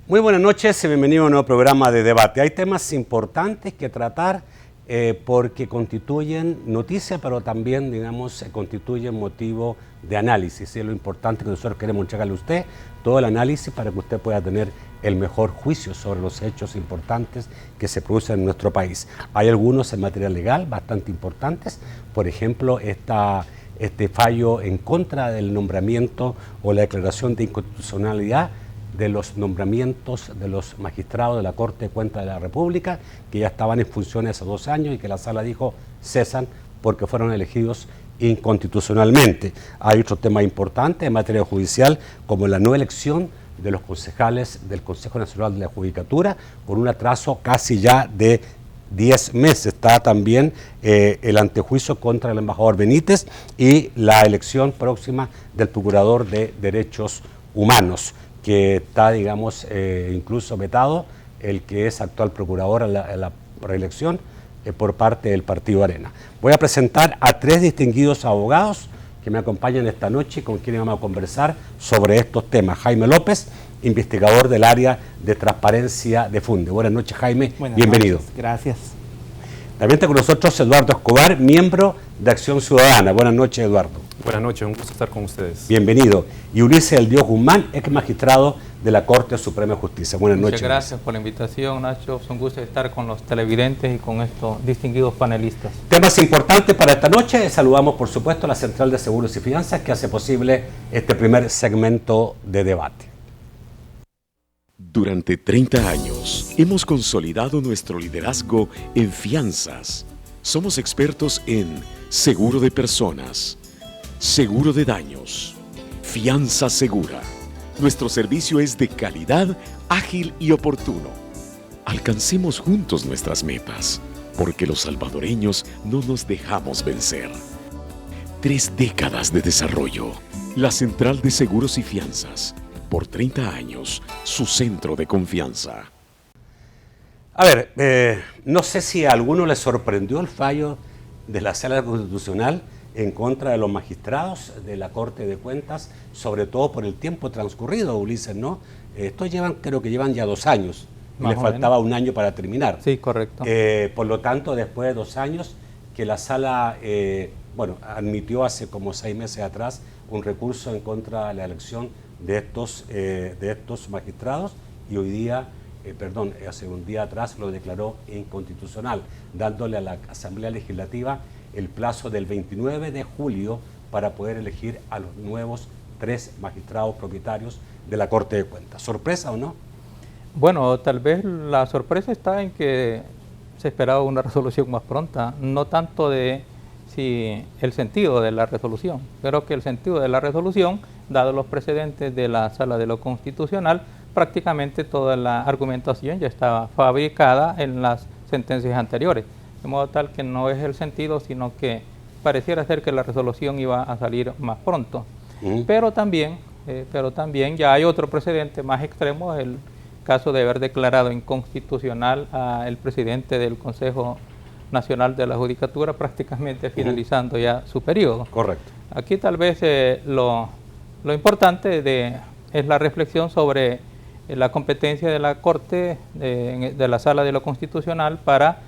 Muy buenas noches y bienvenido a un nuevo programa de debate. Hay temas importantes que tratar porque constituyen noticia, pero también, digamos, constituyen motivo de análisis. Y es lo importante que nosotros queremos entregarle a usted todo el análisis para que usted pueda tener el mejor juicio sobre los hechos importantes que se producen en nuestro país. Hay algunos en materia legal bastante importantes, por ejemplo, este fallo en contra del nombramiento o la declaración de inconstitucionalidad de los nombramientos de los magistrados de la Corte de Cuentas de la República, que ya estaban en funciones hace 2 años y que la sala dijo cesan porque fueron elegidos inconstitucionalmente. Hay otro tema importante en materia judicial, como la no elección de los concejales del Consejo Nacional de la Judicatura, con un atraso casi ya de 10 meses. Está también el antejuicio contra el embajador Benítez y la elección próxima del Procurador de Derechos Humanos, que está, digamos, incluso vetado el que es actual procurador a la reelección por parte del Partido Arena. Voy a presentar a 3 distinguidos abogados que me acompañan esta noche y con quienes vamos a conversar sobre estos temas. Jaime López, investigador del área de transparencia de Funde. Buenas noches, Jaime. Buenas Bienvenido. Noches. Gracias. También está con nosotros Eduardo Escobar, miembro de Acción Ciudadana. Buenas noches, Eduardo. Buenas noches, un gusto estar con ustedes. Bienvenido. Y Ulises El Dios Guzmán, ex magistrado de la Corte Suprema de Justicia. Buenas noches. Muchas gracias por la invitación, Nacho. Es un gusto estar con los televidentes y con estos distinguidos panelistas. Temas importantes para esta noche. Saludamos, por supuesto, a la Central de Seguros y Fianzas, que hace posible este primer segmento de debate. Durante 30 años hemos consolidado nuestro liderazgo en fianzas. Somos expertos en seguro de personas, seguro de daños, fianza segura. Nuestro servicio es de calidad, ágil y oportuno. Alcancemos juntos nuestras metas, porque los salvadoreños no nos dejamos vencer. 3 décadas de desarrollo. La Central de Seguros y Fianzas. Por 30 años, su centro de confianza. A ver, no sé si a alguno le sorprendió el fallo de la Sala Constitucional en contra de los magistrados de la Corte de Cuentas, sobre todo por el tiempo transcurrido, Ulises, ¿no? Estos creo que llevan ya 2 años, y le faltaba 1 año para terminar. Sí, correcto. Por lo tanto, después de 2 años, que la Sala, admitió hace como 6 meses atrás un recurso en contra de la elección de estos magistrados, y hoy día, hace un día atrás lo declaró inconstitucional, dándole a la Asamblea Legislativa el plazo del 29 de julio para poder elegir a los nuevos 3 magistrados propietarios de la Corte de Cuentas. ¿Sorpresa o no? Bueno, tal vez la sorpresa está en que se esperaba una resolución más pronta, no tanto de el sentido de la resolución. Creo que el sentido de la resolución, dado los precedentes de la Sala de lo Constitucional, prácticamente toda la argumentación ya estaba fabricada en las sentencias anteriores, de modo tal que no es el sentido, sino que pareciera ser que la resolución iba a salir más pronto. Pero también ya hay otro precedente más extremo, el caso de haber declarado inconstitucional al presidente del Consejo Nacional de la Judicatura, prácticamente finalizando ya su periodo. Correcto. Aquí tal vez lo importante es la reflexión sobre la competencia de la Corte, de la Sala de lo Constitucional, para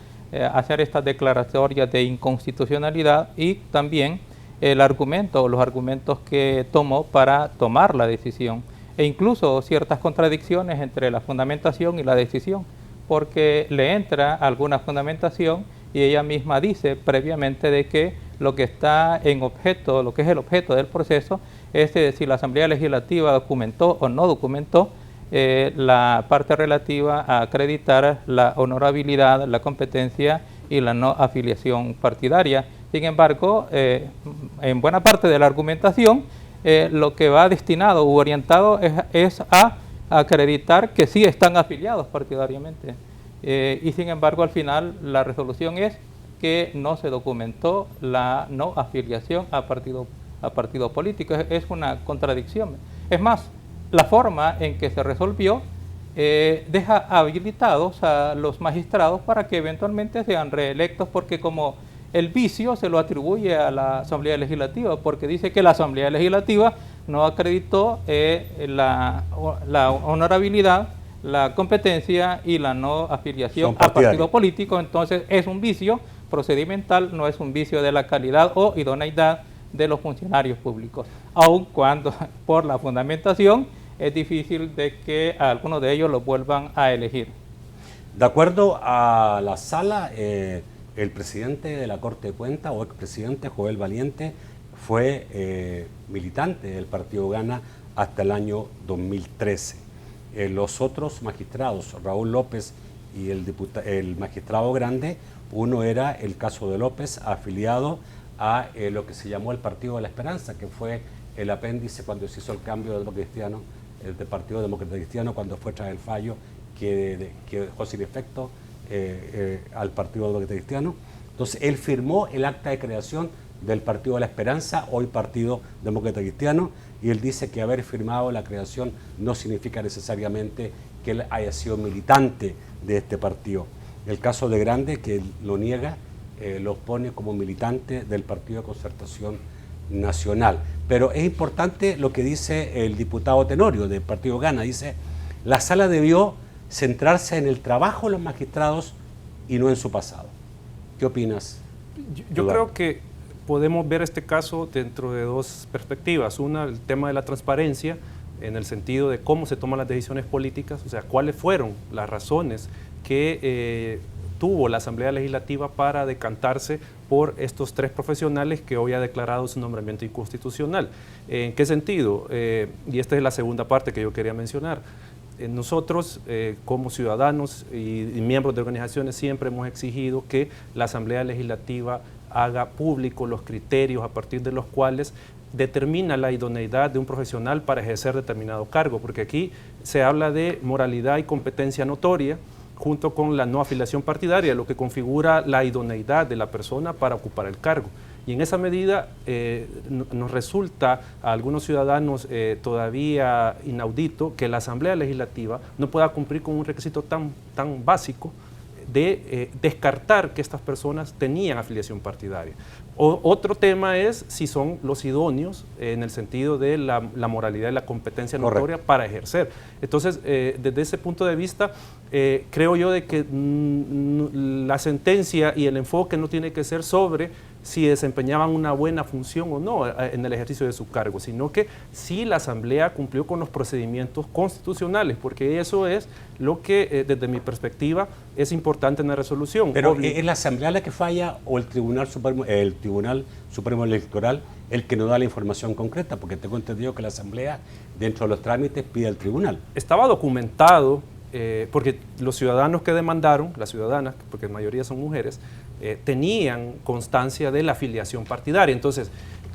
hacer estas declaratorias de inconstitucionalidad, y también los argumentos que tomó para tomar la decisión, e incluso ciertas contradicciones entre la fundamentación y la decisión, porque le entra alguna fundamentación y ella misma dice previamente de que lo que está en objeto, lo que es el objeto del proceso, es si la Asamblea Legislativa documentó o no documentó la parte relativa a acreditar la honorabilidad, la competencia y la no afiliación partidaria. Sin embargo, en buena parte de la argumentación, lo que va destinado u orientado es a acreditar que sí están afiliados partidariamente. Y sin embargo, al final, la resolución es que no se documentó la no afiliación a partido político. Es una contradicción. Es más, la forma en que se resolvió deja habilitados a los magistrados para que eventualmente sean reelectos, porque como el vicio se lo atribuye a la Asamblea Legislativa, porque dice que la Asamblea Legislativa no acreditó la honorabilidad la competencia y la no afiliación Son a partido partidarios. político. Entonces es un vicio procedimental, no es un vicio de la calidad o idoneidad de los funcionarios públicos, aun cuando por la fundamentación es difícil de que algunos de ellos los vuelvan a elegir. De acuerdo a la sala, el presidente de la Corte de Cuentas o expresidente Joel Valiente fue militante del partido Gana hasta el año 2013. Los otros magistrados, Raúl López y el magistrado Grande, uno era el caso de López, afiliado a lo que se llamó el Partido de la Esperanza, que fue el apéndice cuando se hizo el cambio del Partido Demócrata Cristiano, cuando fue tras el fallo que dejó sin efecto al Partido Demócrata Cristiano. Entonces él firmó el acta de creación del Partido de la Esperanza, hoy Partido Demócrata Cristiano, y él dice que haber firmado la creación no significa necesariamente que él haya sido militante de este partido. El caso de Grande, que lo niega, lo pone como militante del Partido de Concertación Nacional. Pero es importante lo que dice el diputado Tenorio del Partido Gana. Dice, la sala debió centrarse en el trabajo de los magistrados y no en su pasado. ¿Qué opinas? Yo creo que podemos ver este caso dentro de dos perspectivas. Una, el tema de la transparencia, en el sentido de cómo se toman las decisiones políticas, o sea, cuáles fueron las razones que tuvo la Asamblea Legislativa para decantarse por estos tres profesionales que hoy ha declarado su nombramiento inconstitucional. ¿En qué sentido? Y esta es la segunda parte que yo quería mencionar. Nosotros, como ciudadanos y miembros de organizaciones, siempre hemos exigido que la Asamblea Legislativa haga público los criterios a partir de los cuales determina la idoneidad de un profesional para ejercer determinado cargo, porque aquí se habla de moralidad y competencia notoria, junto con la no afiliación partidaria, lo que configura la idoneidad de la persona para ocupar el cargo. Y en esa medida nos resulta a algunos ciudadanos todavía inaudito que la Asamblea Legislativa no pueda cumplir con un requisito tan básico de descartar que estas personas tenían afiliación partidaria. Otro tema es si son los idóneos en el sentido de la moralidad y la competencia notoria para ejercer. Entonces, desde ese punto de vista, creo yo de que la sentencia y el enfoque no tiene que ser sobre si desempeñaban una buena función o no en el ejercicio de su cargo, sino que si la Asamblea cumplió con los procedimientos constitucionales, porque eso es lo que, desde mi perspectiva, es importante en la resolución. Pero ¿es la Asamblea la que falla o el Tribunal Supremo Electoral el que no da la información concreta? Porque tengo entendido que la Asamblea, dentro de los trámites, pide al Tribunal. Estaba documentado, porque los ciudadanos que demandaron, las ciudadanas, porque la mayoría son mujeres, tenían constancia de la afiliación partidaria. Entonces,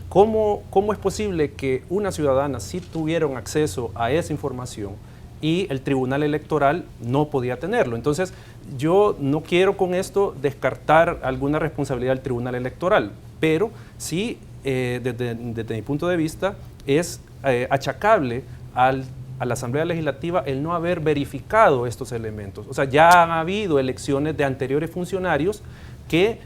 ¿cómo es posible que una ciudadana sí tuvieron acceso a esa información y el Tribunal Electoral no podía tenerlo? Entonces, yo no quiero con esto descartar alguna responsabilidad del Tribunal Electoral, pero sí, desde mi punto de vista, es achacable a la Asamblea Legislativa el no haber verificado estos elementos. O sea, ya han habido elecciones de anteriores funcionarios que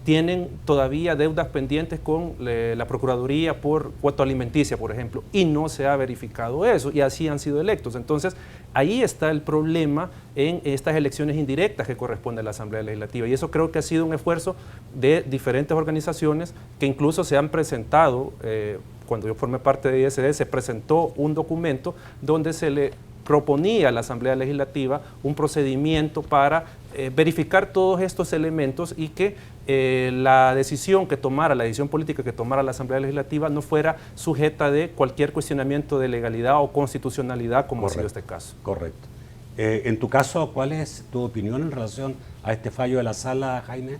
tienen todavía deudas pendientes con la Procuraduría por cuota alimenticia, por ejemplo, y no se ha verificado eso, y así han sido electos. Entonces, ahí está el problema en estas elecciones indirectas que corresponde a la Asamblea Legislativa, y eso creo que ha sido un esfuerzo de diferentes organizaciones que incluso se han presentado. Cuando yo formé parte de ISD, se presentó un documento donde se le proponía a la Asamblea Legislativa un procedimiento para verificar todos estos elementos y que la decisión política que tomara la Asamblea Legislativa no fuera sujeta de cualquier cuestionamiento de legalidad o constitucionalidad, como ha sido este caso. Correcto. En tu caso, ¿cuál es tu opinión en relación a este fallo de la sala, Jaime?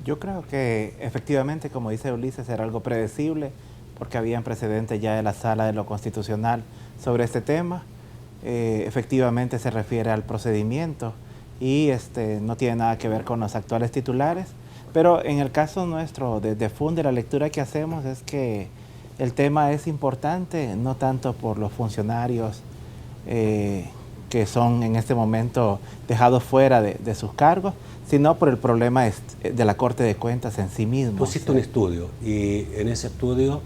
Yo creo que efectivamente, como dice Ulises, era algo predecible, porque había precedentes ya de la Sala de lo Constitucional sobre este tema. Efectivamente se refiere al procedimiento y no tiene nada que ver con los actuales titulares, pero en el caso nuestro de FUNDE, la lectura que hacemos es que el tema es importante, no tanto por los funcionarios que son en este momento dejados fuera de sus cargos, sino por el problema de la Corte de Cuentas en sí mismo. Tú hiciste un estudio y en ese estudio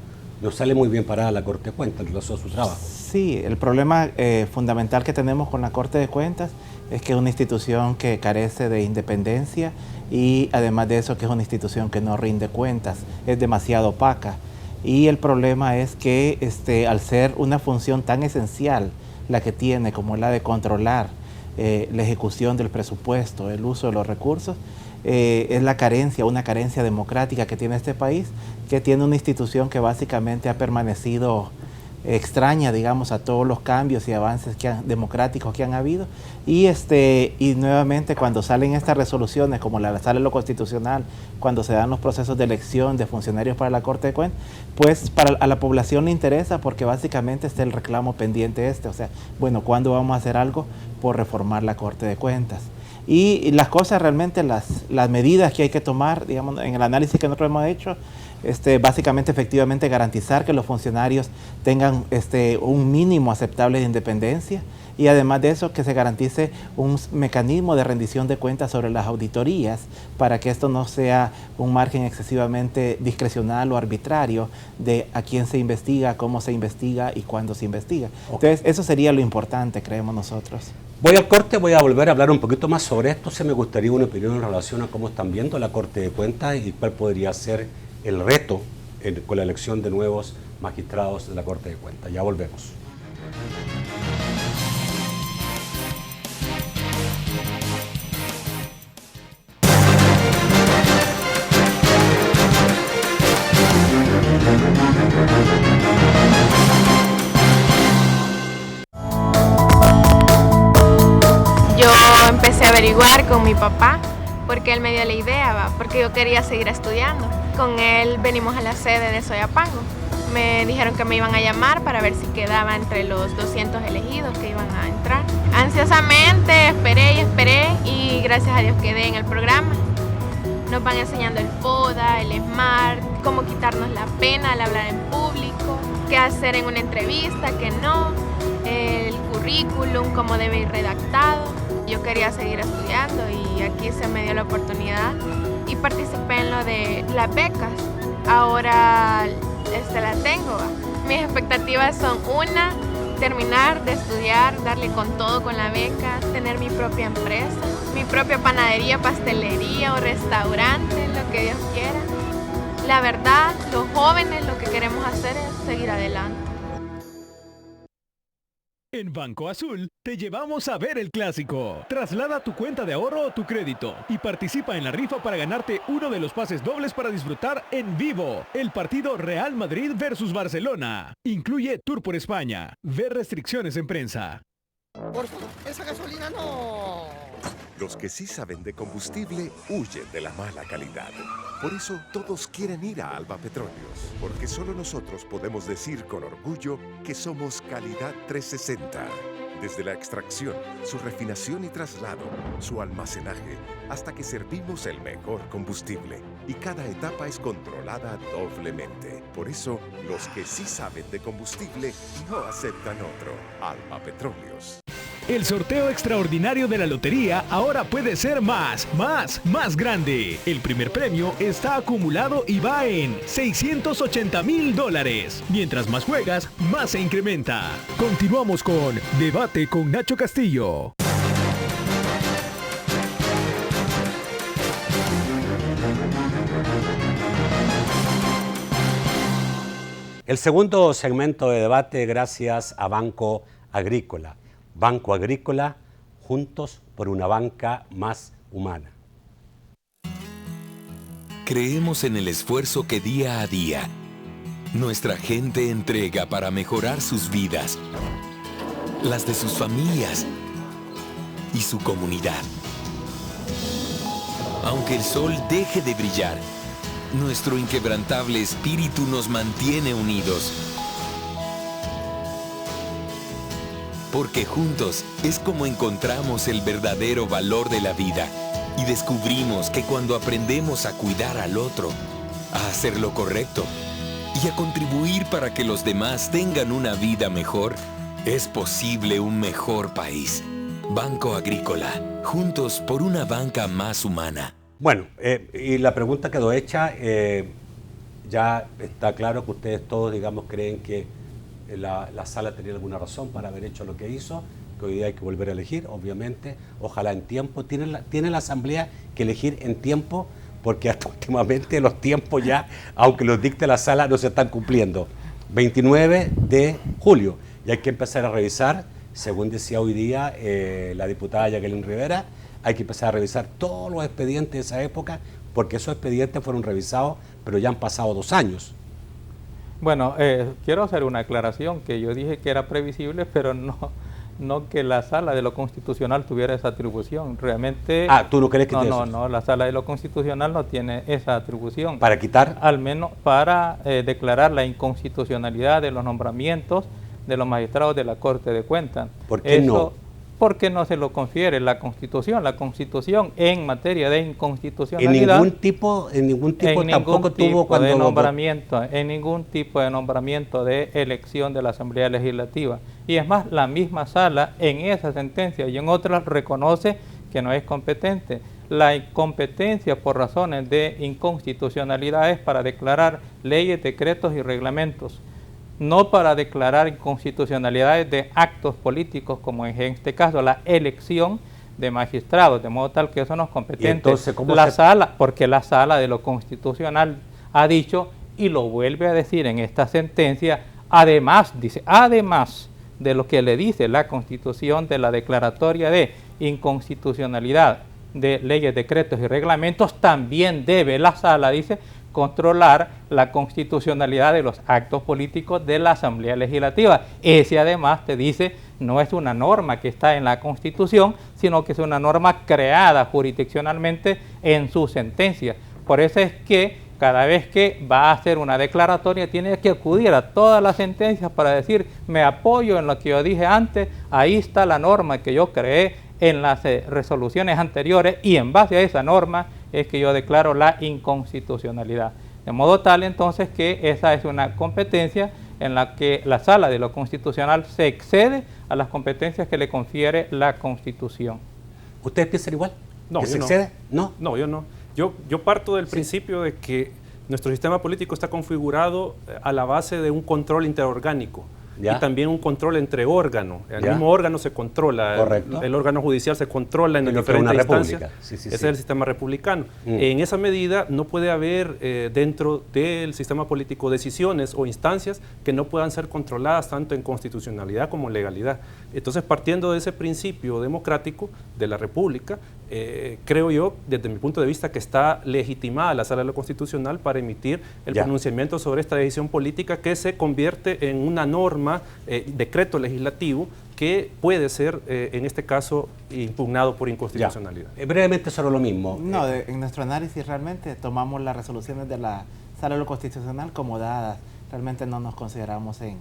no sale muy bien parada la Corte de Cuentas en relación a su trabajo. Sí, el problema fundamental que tenemos con la Corte de Cuentas es que es una institución que carece de independencia y además de eso que es una institución que no rinde cuentas, es demasiado opaca. Y el problema es que al ser una función tan esencial la que tiene como la de controlar la ejecución del presupuesto, el uso de los recursos, es la carencia, una carencia democrática que tiene este país, que tiene una institución que básicamente ha permanecido extraña, digamos, a todos los cambios y avances democráticos que han habido. Y nuevamente cuando salen estas resoluciones, como sale lo constitucional, cuando se dan los procesos de elección de funcionarios para la Corte de Cuentas, pues a la población le interesa porque básicamente está el reclamo pendiente o sea, bueno, ¿cuándo vamos a hacer algo por reformar la Corte de Cuentas? Y las cosas realmente, las medidas que hay que tomar, digamos, en el análisis que nosotros hemos hecho, básicamente efectivamente garantizar que los funcionarios tengan un mínimo aceptable de independencia y además de eso que se garantice un mecanismo de rendición de cuentas sobre las auditorías para que esto no sea un margen excesivamente discrecional o arbitrario de a quién se investiga, cómo se investiga y cuándo se investiga. Entonces eso sería lo importante, creemos nosotros. Voy al corte, voy a volver a hablar un poquito más sobre esto. Se me gustaría una opinión en relación a cómo están viendo la Corte de Cuentas y cuál podría ser el reto con la elección de nuevos magistrados de la Corte de Cuentas. Ya volvemos. Yo empecé a averiguar con mi papá porque él me dio la idea, porque yo quería seguir estudiando. Con él venimos a la sede de Soyapango. Me dijeron que me iban a llamar para ver si quedaba entre los 200 elegidos que iban a entrar. Ansiosamente esperé y gracias a Dios quedé en el programa. Nos van enseñando el FODA, el SMART, cómo quitarnos la pena al hablar en público, qué hacer en una entrevista, qué no, el currículum, cómo debe ir redactado. Yo quería seguir estudiando y aquí se me dio la oportunidad y participé en lo de las becas. Ahora la tengo. Mis expectativas son terminar de estudiar, darle con todo con la beca, tener mi propia empresa, mi propia panadería, pastelería o restaurante, lo que Dios quiera. La verdad, los jóvenes lo que queremos hacer es seguir adelante. En Banco Azul te llevamos a ver el clásico. Traslada tu cuenta de ahorro o tu crédito y participa en la rifa para ganarte uno de los pases dobles para disfrutar en vivo el partido Real Madrid versus Barcelona. Incluye tour por España. Ver restricciones en prensa. Por favor, esa gasolina no. Los que sí saben de combustible huyen de la mala calidad. Por eso todos quieren ir a Alba Petróleos, porque solo nosotros podemos decir con orgullo que somos calidad 360. Desde la extracción, su refinación y traslado, su almacenaje, hasta que servimos el mejor combustible. Y cada etapa es controlada doblemente. Por eso, los que sí saben de combustible no aceptan otro. Alba Petróleos. El sorteo extraordinario de la lotería ahora puede ser más grande. El primer premio está acumulado y va en $680,000. Mientras más juegas, más se incrementa. Continuamos con Debate con Nacho Castillo. El segundo segmento de debate gracias a Banco Agrícola. Banco Agrícola, juntos por una banca más humana. Creemos en el esfuerzo que día a día nuestra gente entrega para mejorar sus vidas, las de sus familias y su comunidad. Aunque el sol deje de brillar, nuestro inquebrantable espíritu nos mantiene unidos. Porque juntos es como encontramos el verdadero valor de la vida y descubrimos que cuando aprendemos a cuidar al otro, a hacer lo correcto y a contribuir para que los demás tengan una vida mejor, es posible un mejor país. Banco Agrícola, juntos por una banca más humana. Bueno, y la pregunta quedó hecha. ya está claro que ustedes todos, digamos, creen que la sala tenía alguna razón para haber hecho lo que hizo, que hoy día hay que volver a elegir, obviamente, ojalá en tiempo. Tiene la Asamblea que elegir en tiempo, porque hasta últimamente los tiempos ya, aunque los dicte la sala, no se están cumpliendo. 29 de julio, y hay que empezar a revisar, según decía hoy día la diputada Jacqueline Rivera, hay que empezar a revisar todos los expedientes de esa época, porque esos expedientes fueron revisados, pero ya han pasado 2 años. Bueno, quiero hacer una aclaración, que yo dije que era previsible, pero no que la Sala de lo Constitucional tuviera esa atribución. Realmente... ¿Tú no crees que tiene eso? No, la Sala de lo Constitucional no tiene esa atribución. ¿Para quitar? Al menos para declarar la inconstitucionalidad de los nombramientos de los magistrados de la Corte de Cuentas. ¿Por qué no? Porque no se lo confiere la Constitución. La Constitución en materia de inconstitucionalidad... En ningún tipo tampoco tuvo cuando... En ningún tipo de nombramiento de elección de la Asamblea Legislativa. Y es más, la misma sala en esa sentencia y en otras reconoce que no es competente. La incompetencia por razones de inconstitucionalidad es para declarar leyes, decretos y reglamentos, no para declarar inconstitucionalidades de actos políticos, como en este caso la elección de magistrados, de modo tal que eso no es competente. Entonces, porque la Sala de lo Constitucional ha dicho, y lo vuelve a decir en esta sentencia, además de lo que le dice la Constitución de la declaratoria de inconstitucionalidad de leyes, decretos y reglamentos, también debe la Sala, dice, controlar la constitucionalidad de los actos políticos de la Asamblea Legislativa. Ese además te dice, no es una norma que está en la Constitución, sino que es una norma creada jurisdiccionalmente en su sentencia. Por eso es que cada vez que va a hacer una declaratoria tiene que acudir a todas las sentencias para decir, me apoyo en lo que yo dije antes, ahí está la norma que yo creé en las resoluciones anteriores y en base a esa norma es que yo declaro la inconstitucionalidad. De modo tal entonces que esa es una competencia en la que la Sala de lo Constitucional se excede a las competencias que le confiere la Constitución. ¿Ustedes piensan igual? No, ¿Que se excede? No, yo no. Yo parto del principio de que nuestro sistema político está configurado a la base de un control interorgánico. ¿Ya? Y también un control entre órganos. El mismo órgano se controla, el órgano judicial se controla en diferentes instancias. Ese es el sistema republicano. En esa medida no puede haber dentro del sistema político decisiones o instancias que no puedan ser controladas tanto en constitucionalidad como en legalidad. Entonces, partiendo de ese principio democrático de la República, creo yo, desde mi punto de vista, que está legitimada la Sala de lo Constitucional para emitir el pronunciamiento sobre esta decisión política que se convierte en una norma, decreto legislativo, que puede ser, en este caso, impugnado por inconstitucionalidad. Brevemente sobre lo mismo. No, en nuestro análisis realmente tomamos las resoluciones de la Sala de lo Constitucional como dadas. Realmente no nos consideramos en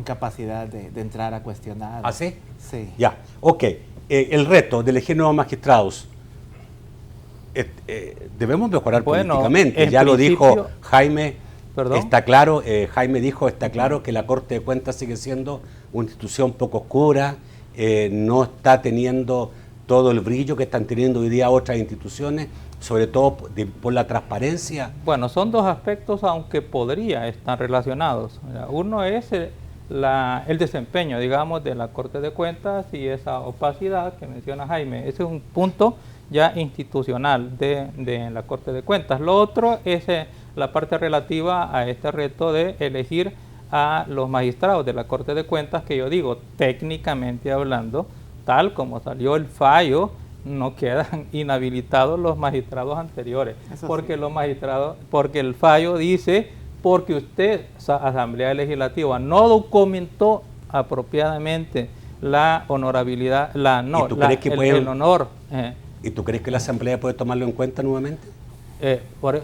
capacidad de entrar a cuestionar. ¿Ah, sí? Sí. Ya, ok. El reto de elegir nuevos magistrados, debemos mejorar políticamente. Ya lo dijo Jaime. ¿Perdón? Está claro, Jaime dijo, está claro que la Corte de Cuentas sigue siendo una institución poco oscura, no está teniendo todo el brillo que están teniendo hoy día otras instituciones, sobre todo por la transparencia. Bueno, son dos aspectos, aunque podría estar relacionados. Uno es el desempeño, digamos, de la Corte de Cuentas y esa opacidad que menciona Jaime. Ese es un punto ya institucional de la Corte de Cuentas. Lo otro es la parte relativa a este reto de elegir a los magistrados de la Corte de Cuentas, que yo digo, técnicamente hablando, tal como salió el fallo, no quedan inhabilitados los magistrados anteriores, porque el fallo dice, porque usted, Asamblea Legislativa, no documentó apropiadamente la honorabilidad, el honor. ¿Y tú crees que la Asamblea puede tomarlo en cuenta nuevamente?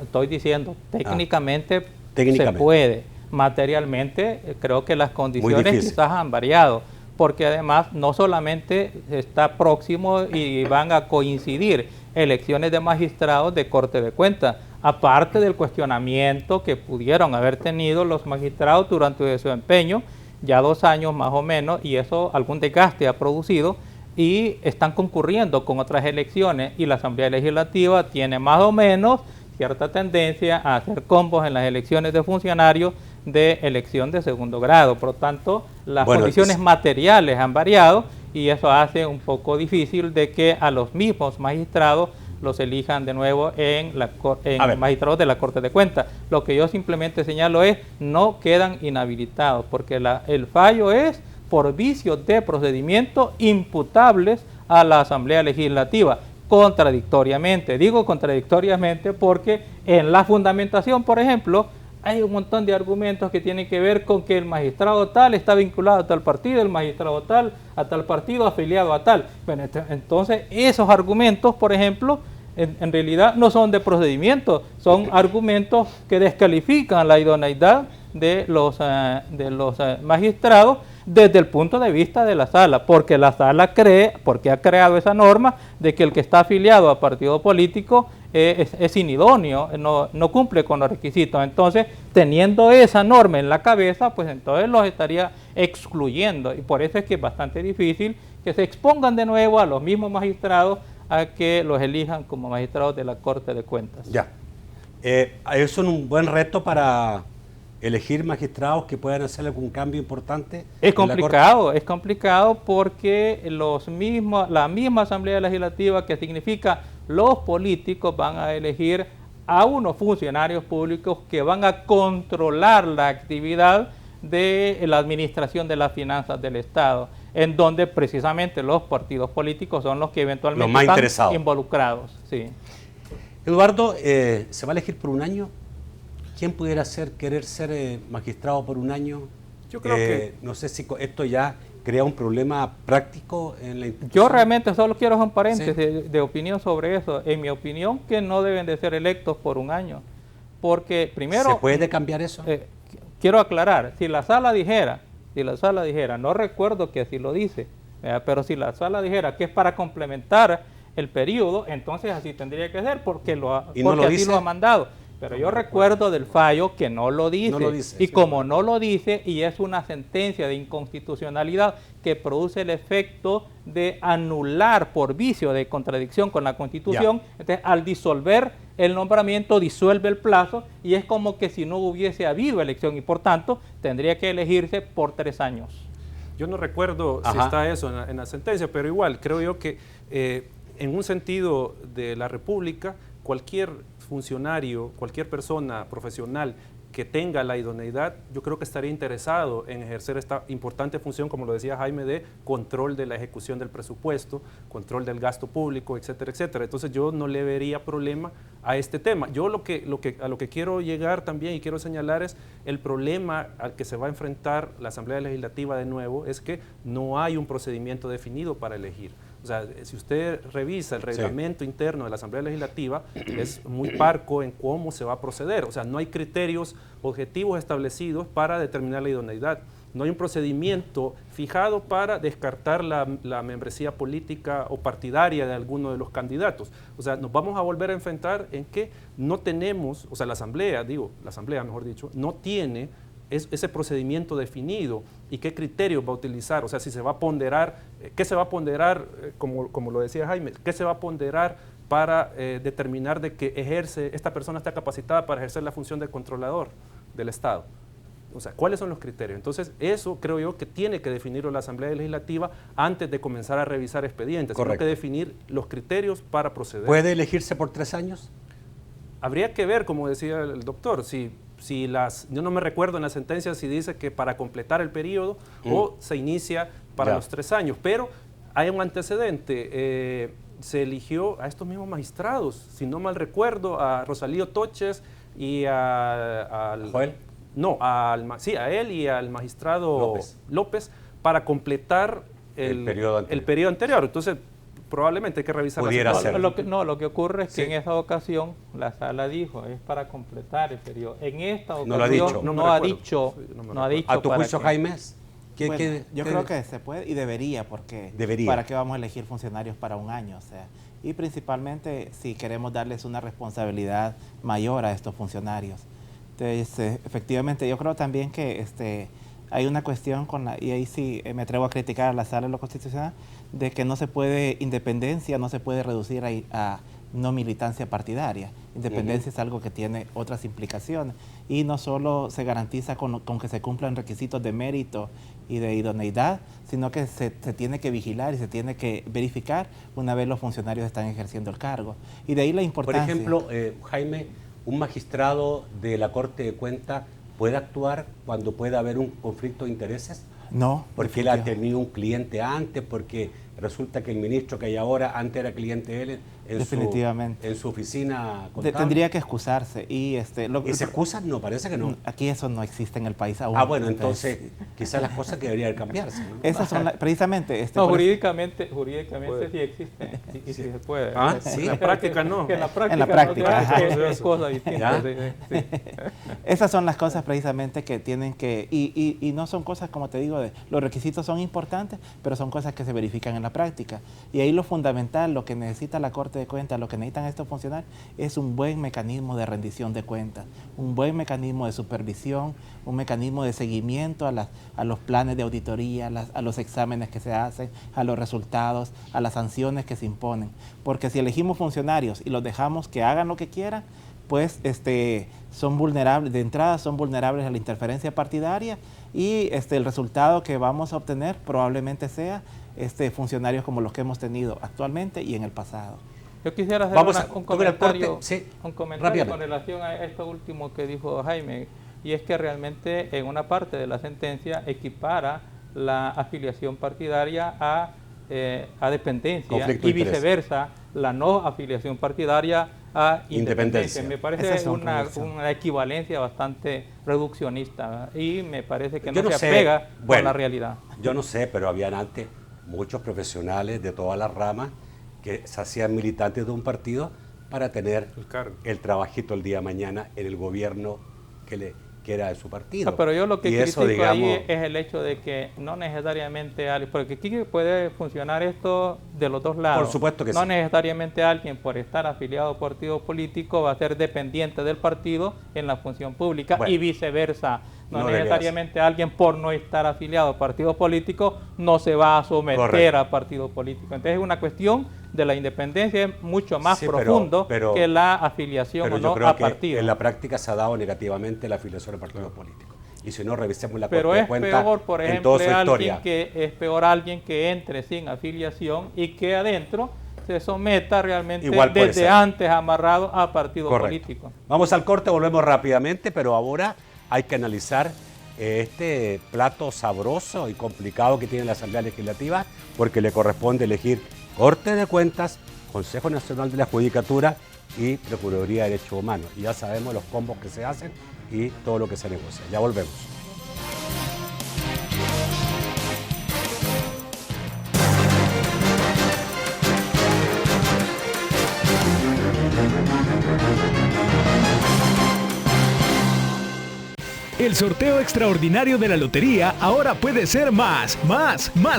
Estoy diciendo, técnicamente se puede. Materialmente, creo que las condiciones quizás han variado, porque además no solamente está próximo y van a coincidir elecciones de magistrados de Corte de Cuentas, aparte del cuestionamiento que pudieron haber tenido los magistrados durante su empeño, ya 2 años más o menos, y eso algún desgaste ha producido, y están concurriendo con otras elecciones, y la Asamblea Legislativa tiene más o menos cierta tendencia a hacer combos en las elecciones de funcionarios de elección de segundo grado. Por lo tanto, las condiciones materiales han variado y eso hace un poco difícil de que a los mismos magistrados los elijan de nuevo en magistrados de la Corte de Cuentas. Lo que yo simplemente señalo es, no quedan inhabilitados, porque el fallo es por vicios de procedimiento imputables a la Asamblea Legislativa, contradictoriamente. Digo contradictoriamente porque en la fundamentación, por ejemplo, hay un montón de argumentos que tienen que ver con que el magistrado tal está vinculado a tal partido, el magistrado tal a tal partido, afiliado a tal. Bueno, entonces esos argumentos, por ejemplo, en realidad no son de procedimiento, son argumentos que descalifican la idoneidad de los magistrados desde el punto de vista de la sala, porque la sala porque ha creado esa norma de que el que está afiliado a partido político es inidóneo, no cumple con los requisitos. Entonces, teniendo esa norma en la cabeza, pues entonces los estaría excluyendo, y por eso es que es bastante difícil que se expongan de nuevo a los mismos magistrados a que los elijan como magistrados de la Corte de Cuentas. Ya. Eso es un buen reto para elegir magistrados que puedan hacer algún cambio importante. Es complicado porque la misma Asamblea Legislativa, que significa los políticos, van a elegir a unos funcionarios públicos que van a controlar la actividad de la administración de las finanzas del Estado, en donde precisamente los partidos políticos son los que eventualmente están involucrados. Sí. Eduardo, ¿se va a elegir por un año? ¿Quién pudiera querer ser magistrado por un año? Yo creo que... No sé si esto ya crea un problema práctico en la institución. Yo realmente solo quiero hacer un paréntesis de opinión sobre eso. En mi opinión, que no deben de ser electos por un año. Porque primero... ¿Se puede cambiar eso? Quiero aclarar, si la sala dijera, no recuerdo que así lo dice, pero si la sala dijera que es para complementar el periodo, entonces así tendría que ser, porque así lo ha mandado. Pero yo recuerdo del fallo que no lo dice, y como no lo dice, y es una sentencia de inconstitucionalidad que produce el efecto de anular por vicio de contradicción con la Constitución, entonces al disolver el nombramiento disuelve el plazo y es como que si no hubiese habido elección y por tanto tendría que elegirse por 3 años. Yo no recuerdo si está eso en la sentencia, pero igual creo yo que en un sentido de la República, cualquier funcionario, cualquier persona profesional que tenga la idoneidad, yo creo que estaría interesado en ejercer esta importante función, como lo decía Jaime, de control de la ejecución del presupuesto, control del gasto público, etcétera, etcétera. Entonces yo no le vería problema a este tema. Yo a lo que quiero llegar también y quiero señalar es el problema al que se va a enfrentar la Asamblea Legislativa de nuevo, es que no hay un procedimiento definido para elegir. O sea, si usted revisa el reglamento interno de la Asamblea Legislativa, es muy parco en cómo se va a proceder. O sea, no hay criterios objetivos establecidos para determinar la idoneidad. No hay un procedimiento fijado para descartar la membresía política o partidaria de alguno de los candidatos. O sea, nos vamos a volver a enfrentar en que no tenemos, o sea, la Asamblea, mejor dicho, no tiene ese procedimiento definido y qué criterios va a utilizar, o sea, si se va a ponderar, qué se va a ponderar, como lo decía Jaime, qué se va a ponderar para determinar de que esta persona está capacitada para ejercer la función de controlador del Estado. O sea, ¿cuáles son los criterios? Entonces, eso creo yo que tiene que definirlo la Asamblea Legislativa antes de comenzar a revisar expedientes. Tiene que definir los criterios para proceder. ¿Puede elegirse por 3 años? Habría que ver, como decía el doctor, yo no me recuerdo en la sentencia si dice que para completar el periodo o se inicia para los 3 años, pero hay un antecedente, se eligió a estos mismos magistrados, si no mal recuerdo, a Rosalío Toches y a Joel. No, a él y al magistrado López para completar el periodo anterior. Entonces, probablemente hay que revisar lo que ocurre es que en esa ocasión la sala dijo es para completar el periodo. En esta ocasión no ha dicho. ¿A tu juicio, Jaime? Yo creo que se puede y debería, porque ¿para qué vamos a elegir funcionarios para un año? O sea, y principalmente si queremos darles una responsabilidad mayor a estos funcionarios. Entonces, efectivamente, yo creo también que hay una cuestión y ahí sí me atrevo a criticar a la Sala de lo Constitucional, de que no se puede, independencia no se puede reducir a no militancia partidaria. Independencia es algo que tiene otras implicaciones y no solo se garantiza con que se cumplan requisitos de mérito y de idoneidad, sino que se tiene que vigilar y se tiene que verificar una vez los funcionarios están ejerciendo el cargo. Y de ahí la importancia. Por ejemplo, Jaime, un magistrado de la Corte de Cuentas puede actuar cuando pueda haber un conflicto de intereses. No. Porque él ha tenido un cliente antes, porque resulta que el ministro que hay ahora antes era cliente de él definitivamente en su oficina contable. Tendría que excusarse. ¿Y se excusan? No, parece que no. Aquí eso no existe en el país aún. Ah, bueno, entonces quizás las cosas que deberían cambiarse, ¿no? Esas son precisamente... no, jurídicamente sí existe y sí se puede. Ah, sí. En la práctica no. En la práctica. Es cosa distinta. Sí. Esas son las cosas precisamente que tienen que... Y no son cosas, como te digo, los requisitos son importantes, pero son cosas que se verifican en la práctica. Y ahí lo fundamental, lo que necesita la Corte de Cuentas, lo que necesitan estos funcionarios, es un buen mecanismo de rendición de cuentas, un buen mecanismo de supervisión, un mecanismo de seguimiento a los planes de auditoría, a los exámenes que se hacen, a los resultados, a las sanciones que se imponen. Porque si elegimos funcionarios y los dejamos que hagan lo que quieran, pues son vulnerables, de entrada son vulnerables a la interferencia partidaria y el resultado que vamos a obtener probablemente sea funcionarios como los que hemos tenido actualmente y en el pasado. Yo quisiera hacer un comentario con relación a esto último que dijo Jaime, y es que realmente en una parte de la sentencia equipara la afiliación partidaria a dependencia y viceversa, la no afiliación partidaria a independencia. Me parece una equivalencia bastante reduccionista, ¿verdad? Y me parece que no se apega con la realidad. Yo no sé, pero habían antes muchos profesionales de todas las ramas que se hacían militantes de un partido para tener el trabajito el día de mañana en el gobierno que era de su partido. No, pero yo lo que critico ahí es el hecho de que no necesariamente porque aquí puede funcionar esto de los dos lados. Por supuesto que no necesariamente alguien por estar afiliado a partido político va a ser dependiente del partido en la función pública y viceversa. No necesariamente alguien por no estar afiliado a partido político no se va a someter a partido político. Entonces es una cuestión de la independencia, es mucho más profundo que la afiliación o no a partido. En la práctica se ha dado negativamente la afiliación a partidos políticos. Y si no, revisemos la Corte de Cuentas. Pero es peor, por ejemplo, alguien que entre sin afiliación y que adentro se someta realmente desde antes amarrado a partido político. Vamos al corte, volvemos rápidamente, pero ahora hay que analizar este plato sabroso y complicado que tiene la Asamblea Legislativa, porque le corresponde elegir Corte de Cuentas, Consejo Nacional de la Judicatura y Procuraduría de Derechos Humanos. Y ya sabemos los combos que se hacen y todo lo que se negocia. Ya volvemos. El sorteo extraordinario de la lotería ahora puede ser más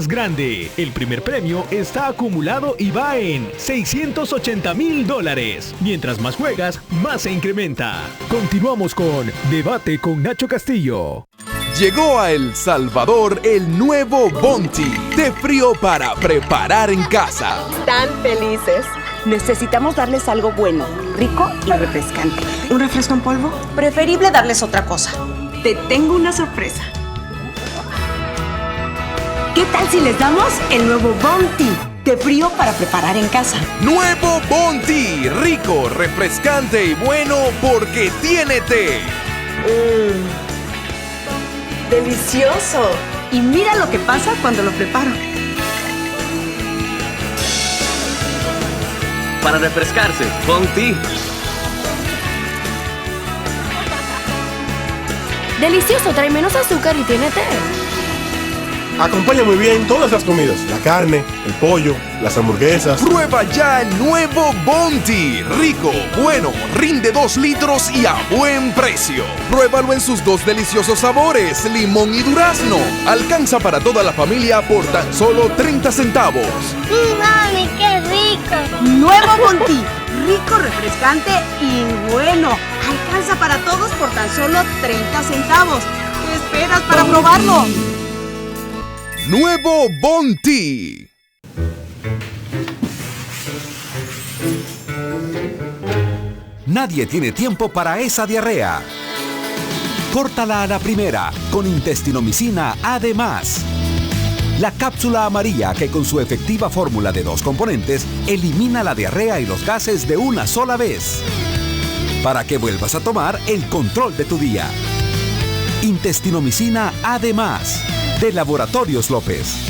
grande. El primer premio está acumulado y va en $680,000. Mientras más juegas, más se incrementa. Continuamos con Debate con Nacho Castillo. Llegó a El Salvador el nuevo Bounty, de frío para preparar en casa. Tan felices. Necesitamos darles algo bueno, rico y refrescante. ¿Un refresco en polvo? Preferible darles otra cosa. Te tengo una sorpresa. ¿Qué tal si les damos el nuevo Bounty, de frío para preparar en casa? Nuevo Bounty, rico, refrescante y bueno porque tiene té. Delicioso. Y mira lo que pasa cuando lo preparo. Para refrescarse, Bounty. Delicioso, trae menos azúcar y tiene té. Acompaña muy bien todas las comidas, la carne, el pollo, las hamburguesas. Prueba ya el nuevo Bounty, rico, bueno, rinde 2 litros y a buen precio. Pruébalo en sus 2 deliciosos sabores, limón y durazno. Alcanza para toda la familia por tan solo 30 centavos. ¡Mami, qué rico! Nuevo Bounty, rico, refrescante y bueno. Alcanza para todos por tan solo 30 centavos. ¿Qué esperas para probarlo? Nuevo Bounty. Nadie tiene tiempo para esa diarrea. Córtala a la primera con Intestinomicina Además. La cápsula amarilla que con su efectiva fórmula de 2 componentes elimina la diarrea y los gases de una sola vez. Para que vuelvas a tomar el control de tu día. Intestinomicina Además, de Laboratorios López.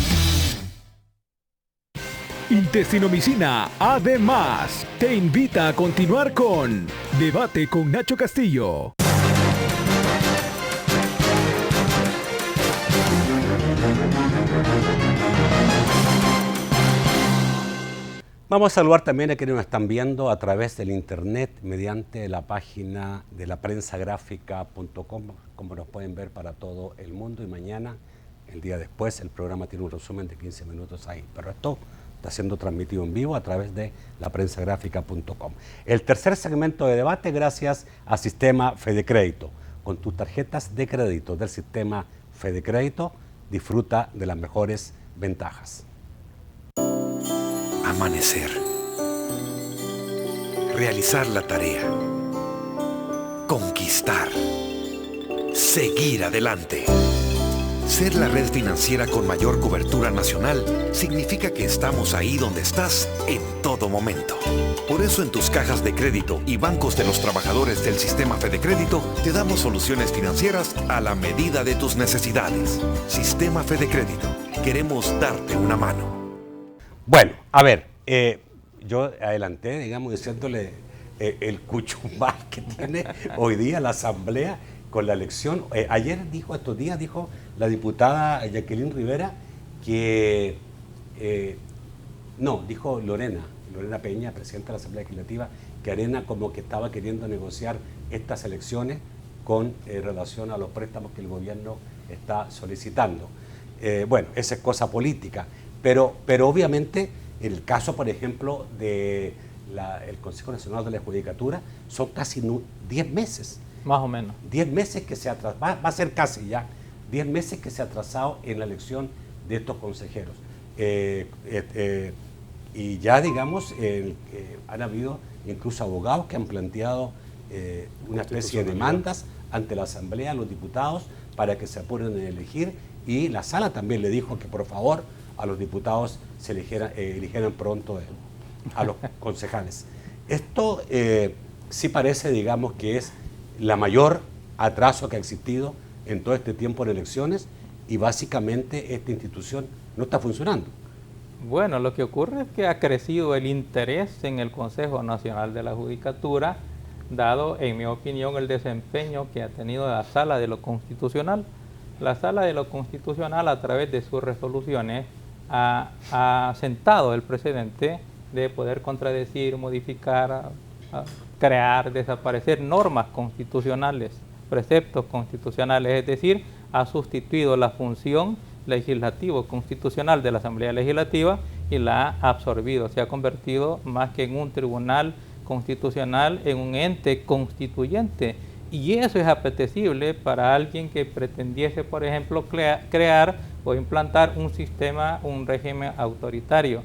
Intestinomicina Además te invita a continuar con Debate con Nacho Castillo. Vamos a saludar también a quienes nos están viendo a través del internet mediante la página de laprensagráfica.com, como nos pueden ver para todo el mundo, y mañana, el día después, el programa tiene un resumen de 15 minutos ahí, pero esto está siendo transmitido en vivo a través de laprensagráfica.com. El tercer segmento de debate gracias a Sistema Fedecrédito. Con tus tarjetas de crédito del Sistema Fedecrédito, disfruta de las mejores ventajas. Amanecer. Realizar la tarea. Conquistar. Seguir adelante. Ser la red financiera con mayor cobertura nacional significa que estamos ahí donde estás en todo momento. Por eso en tus cajas de crédito y bancos de los trabajadores del Sistema Fedecrédito te damos soluciones financieras a la medida de tus necesidades. Sistema Fedecrédito. Queremos darte una mano. Bueno, a ver, yo adelanté, digamos, diciéndole el cuchumbal que tiene hoy día la Asamblea con la elección. Ayer dijo, estos días dijo la diputada Jacqueline Rivera que, dijo Lorena Peña, presidenta de la Asamblea Legislativa, que Arena como que estaba queriendo negociar estas elecciones con relación a los préstamos que el gobierno está solicitando. Bueno, esa es cosa política. Pero obviamente el caso, por ejemplo, del Consejo Nacional de la Judicatura son casi 10 meses. Más o menos. 10 meses que se atrasó, va a ser casi ya, 10 meses que se ha atrasado en la elección de estos consejeros. Y ya, digamos, han habido incluso abogados que han planteado una especie de demandas ante la Asamblea, a los diputados, para que se apuren en elegir, y la Sala también le dijo que por favor a los diputados se eligieran pronto a los concejales. Esto sí parece, digamos, que es la mayor atraso que ha existido en todo este tiempo en elecciones, y básicamente esta institución no está funcionando. Bueno, lo que ocurre es que ha crecido el interés en el Consejo Nacional de la Judicatura, dado, en mi opinión, el desempeño que ha tenido la Sala de lo Constitucional. La Sala de lo Constitucional, a través de sus resoluciones, ha sentado el precedente de poder contradecir, modificar, crear, desaparecer normas constitucionales, preceptos constitucionales, es decir, ha sustituido la función legislativo-constitucional de la Asamblea Legislativa y la ha absorbido, se ha convertido más que en un tribunal constitucional, en un ente constituyente, y eso es apetecible para alguien que pretendiese, por ejemplo, crear o implantar un sistema, un régimen autoritario,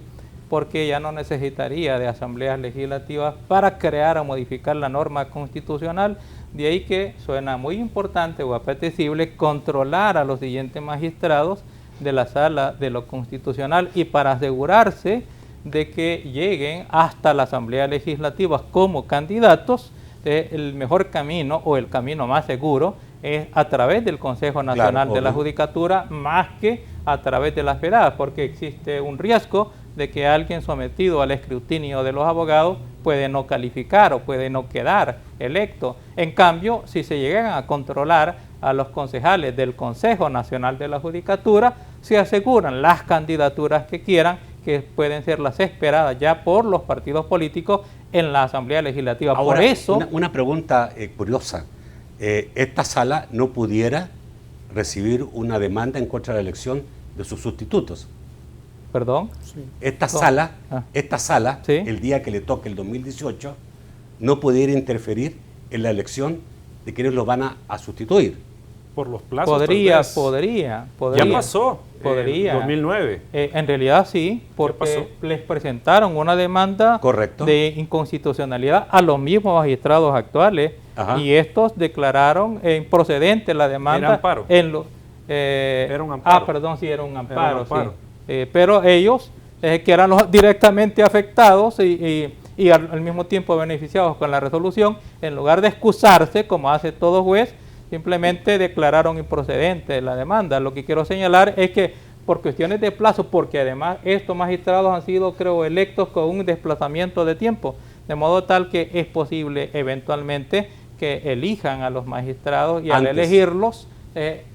porque ya no necesitaría de asambleas legislativas para crear o modificar la norma constitucional. De ahí que suena muy importante o apetecible controlar a los siguientes magistrados de la Sala de lo Constitucional, y para asegurarse de que lleguen hasta la Asamblea Legislativa como candidatos, el mejor camino o el camino más seguro es a través del Consejo Nacional de la Judicatura, más que a través de las federadas, porque existe un riesgo de que alguien sometido al escrutinio de los abogados puede no calificar o puede no quedar electo. En cambio, si se llegan a controlar a los concejales del Consejo Nacional de la Judicatura, se aseguran las candidaturas que quieran, que pueden ser las esperadas ya por los partidos políticos en la Asamblea Legislativa. Ahora, por eso, una pregunta curiosa. ¿Esta sala no pudiera recibir una demanda en contra de la elección de sus sustitutos? ¿Perdón? Sí. Esta sala, ¿sí?, el día que le toque el 2018, no pudiera interferir en la elección de quienes los van a sustituir. por los plazos. Podría. Ya pasó. Podría. En 2009. En realidad sí, porque les presentaron una demanda de inconstitucionalidad a los mismos magistrados actuales. Ajá. Y estos declararon improcedente la demanda. Era amparo. Era un amparo. Perdón, sí, era un amparo. Sí. Pero ellos, que eran los directamente afectados y al mismo tiempo beneficiados con la resolución, en lugar de excusarse, como hace todo juez, simplemente declararon improcedente la demanda. Lo que quiero señalar es que por cuestiones de plazo, porque además estos magistrados han sido, creo, electos con un desplazamiento de tiempo, de modo tal que es posible eventualmente que elijan a los magistrados y al elegirlos,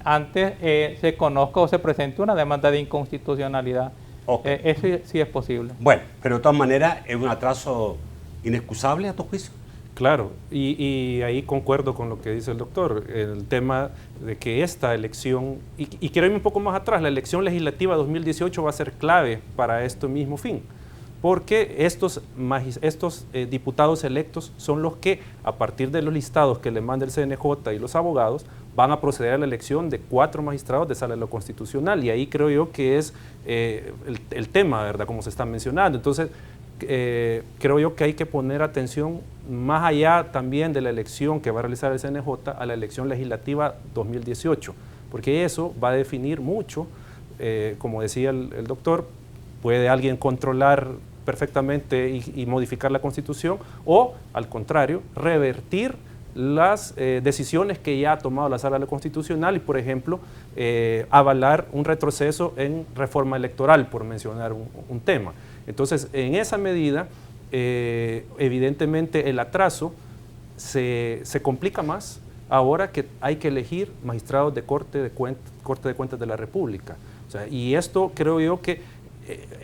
antes se conozca o se presente una demanda de inconstitucionalidad. Okay. Eso sí es posible. Bueno, pero de todas maneras es un atraso inexcusable a tu juicio. Claro, y ahí concuerdo con lo que dice el doctor, el tema de que esta elección, y quiero irme un poco más atrás, la elección legislativa 2018 va a ser clave para este mismo fin, porque estos diputados electos son los que, a partir de los listados que le manda el CNJ y los abogados, van a proceder a la elección de 4 magistrados de Sala de lo Constitucional, y ahí creo yo que es el tema, ¿verdad?, como se está mencionando. Entonces, creo yo que hay que poner atención más allá también de la elección que va a realizar el CNJ a la elección legislativa 2018, porque eso va a definir mucho, como decía el doctor, puede alguien controlar perfectamente y modificar la Constitución, o al contrario, revertir las decisiones que ya ha tomado la Sala Constitucional y, por ejemplo, avalar un retroceso en reforma electoral, por mencionar un tema. Entonces, en esa medida, evidentemente el atraso se complica más ahora que hay que elegir magistrados de Corte de Cuentas de la República. O sea, y esto creo yo que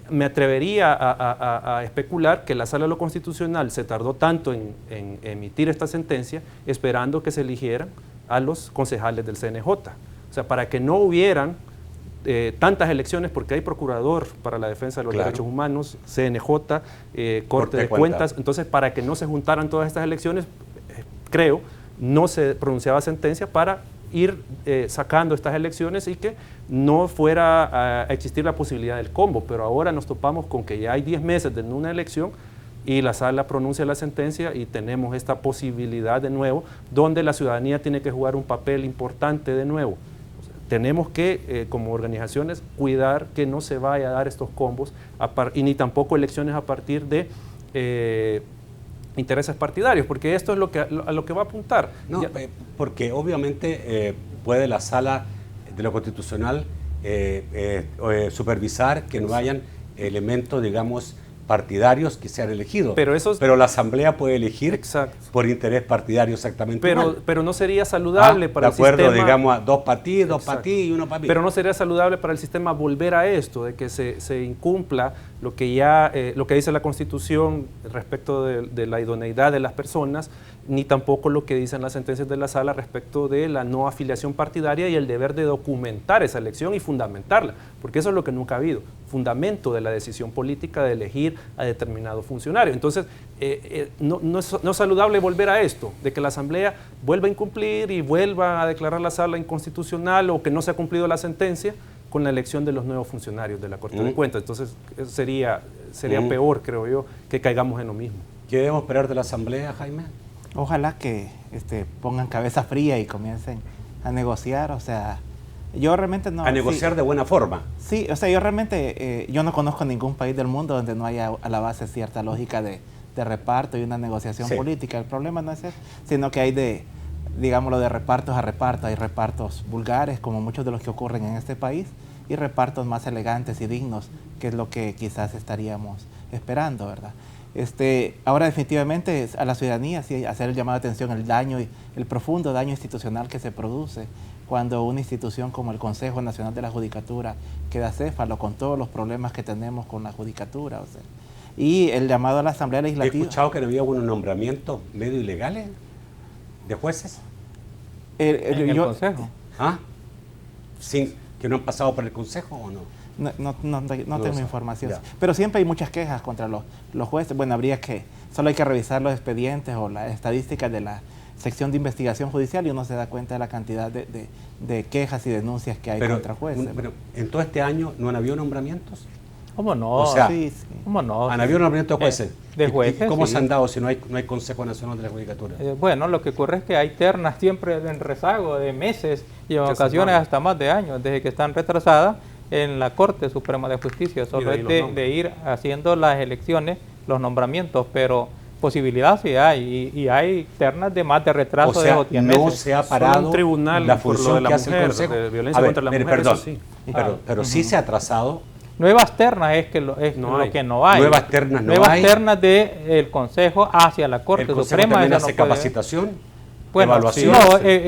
me atrevería a especular que la Sala de lo Constitucional se tardó tanto en emitir esta sentencia esperando que se eligieran a los concejales del CNJ. O sea, para que no hubieran tantas elecciones, porque hay Procurador para la Defensa de los Derechos Humanos, CNJ, Corte de Cuentas. Entonces, para que no se juntaran todas estas elecciones, creo, no se pronunciaba sentencia para ir sacando estas elecciones y que no fuera a existir la posibilidad del combo, pero ahora nos topamos con que ya hay 10 meses de una elección y la Sala pronuncia la sentencia y tenemos esta posibilidad de nuevo, donde la ciudadanía tiene que jugar un papel importante de nuevo. O sea, tenemos que, como organizaciones, cuidar que no se vaya a dar estos combos y ni tampoco elecciones a partir de intereses partidarios, porque esto es a lo que va a apuntar. No, porque obviamente puede la Sala de lo Constitucional supervisar que no hayan elementos, digamos, partidarios que sean elegidos. Pero la Asamblea puede elegir por interés partidario exactamente igual. Pero no sería saludable para el sistema. De acuerdo, digamos, 2 para ti, 2 para ti y 1 para mí. Pero no sería saludable para el sistema volver a esto, de que se incumpla lo que dice la Constitución respecto de la idoneidad de las personas, ni tampoco lo que dicen las sentencias de la Sala respecto de la no afiliación partidaria y el deber de documentar esa elección y fundamentarla, porque eso es lo que nunca ha habido, fundamento de la decisión política de elegir a determinado funcionario. Entonces, no es saludable volver a esto, de que la Asamblea vuelva a incumplir y vuelva a declarar la Sala inconstitucional o que no se ha cumplido la sentencia con la elección de los nuevos funcionarios de la Corte de Cuentas. Entonces, sería peor, creo yo, que caigamos en lo mismo. ¿Qué debemos esperar de la Asamblea, Jaime? Ojalá que pongan cabeza fría y comiencen a negociar, o sea, yo realmente no... A negociar de buena forma. Sí, o sea, yo realmente, yo no conozco ningún país del mundo donde no haya a la base cierta lógica de reparto y una negociación política. El problema no es eso, sino que hay digámoslo, de repartos a repartos. Hay repartos vulgares, como muchos de los que ocurren en este país, y repartos más elegantes y dignos, que es lo que quizás estaríamos esperando, ¿verdad? Ahora definitivamente a la ciudadanía sí hacer el llamado de atención, el profundo daño institucional que se produce cuando una institución como el Consejo Nacional de la Judicatura queda céfalo con todos los problemas que tenemos con la judicatura. O sea, y el llamado a la Asamblea Legislativa... He escuchado que no había unos nombramientos medio ilegales de jueces. ¿En el Consejo? ¿Ah? ¿Que no han pasado por el Consejo o no? No tengo información. Ya. Pero siempre hay muchas quejas contra los jueces. Bueno, solo hay que revisar los expedientes o las estadísticas de sección de investigación judicial y uno se da cuenta de la cantidad de quejas y denuncias que hay contra jueces. Pero en todo este año no han habido nombramientos. ¿Cómo no? O sea, sí. ¿Cómo no? ¿Han habido nombramientos de jueces? De jueces, ¿Y cómo sí. se han dado si no hay Consejo Nacional de la Judicatura? Bueno, lo que ocurre es que hay ternas siempre en rezago de meses y en ocasiones hasta más de años, desde que están retrasadas en la Corte Suprema de Justicia. Solo es de ir haciendo las elecciones, los nombramientos, pero posibilidad sí hay, y hay ternas de más de retraso de 10 meses. No se ha parado un tribunal la por lo función de la que hace el mujer, Consejo. de violencia contra la mujer, perdón, eso sí. pero sí se ha atrasado. Nuevas ternas es que lo que no hay. Nuevas ternas no Nuevas hay. ternas del Consejo hacia la Corte El Consejo Suprema. también eso hace no puede- capacitación, Bueno, evaluación. no,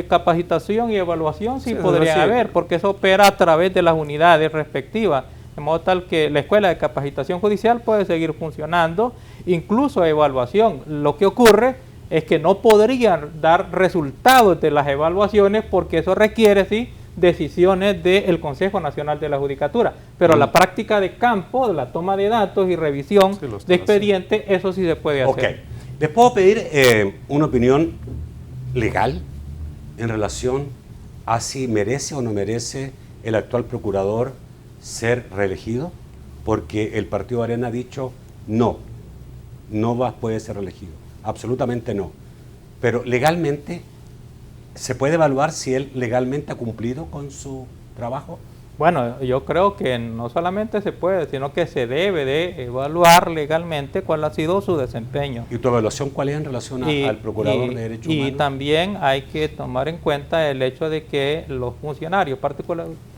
capacitación y evaluación sí podría haber, porque eso opera a través de las unidades respectivas, de modo tal que la Escuela de Capacitación Judicial puede seguir funcionando, incluso evaluación. Lo que ocurre es que no podrían dar resultados de las evaluaciones porque eso requiere, sí, decisiones del Consejo Nacional de la Judicatura, pero la práctica de campo, de la toma de datos y revisión de expedientes, eso sí se puede hacer. ¿Les puedo pedir una opinión legal en relación a si merece o no merece el actual procurador ser reelegido? Porque el Partido Arena ha dicho no puede ser reelegido, absolutamente no. Pero legalmente, ¿se puede evaluar si él legalmente ha cumplido con su trabajo? Bueno, yo creo que no solamente se puede, sino que se debe de evaluar legalmente cuál ha sido su desempeño. ¿Y tu evaluación cuál es en relación al Procurador de Derechos Humanos? Y también hay que tomar en cuenta el hecho de que los funcionarios,